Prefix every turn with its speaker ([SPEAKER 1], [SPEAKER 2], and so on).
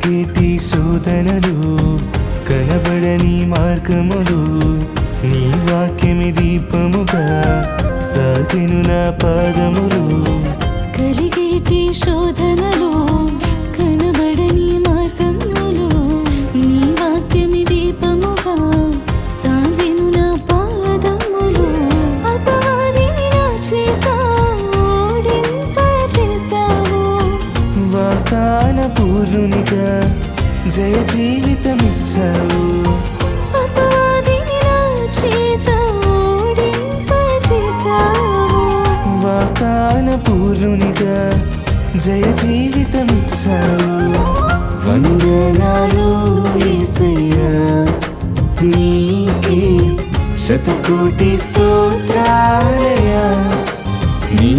[SPEAKER 1] కలిగేటి శోధనలు కనబడని మార్గములు నీ వాక్యమి దీపముగా సాగెను నా పాదములు
[SPEAKER 2] కలిగేటి శోధనలు కనబడని మార్గములు నీ వాక్యమి దీపముగా సాగెను నా పాదములు అపవాదిని నా చేత ఓడింపజేశావు
[SPEAKER 1] వాగ్దాన పూర్ణునిగా జయ జీవితమిచ్చావు
[SPEAKER 2] అపవాదిని నా చేత ఓడింపజేశావు
[SPEAKER 1] వాగ్దాన పూర్ణునిగా జయ జీవితమిచ్చావు వందనాలు యేసయ్యా నీకే శతకోటి స్తోత్రాలయ నీ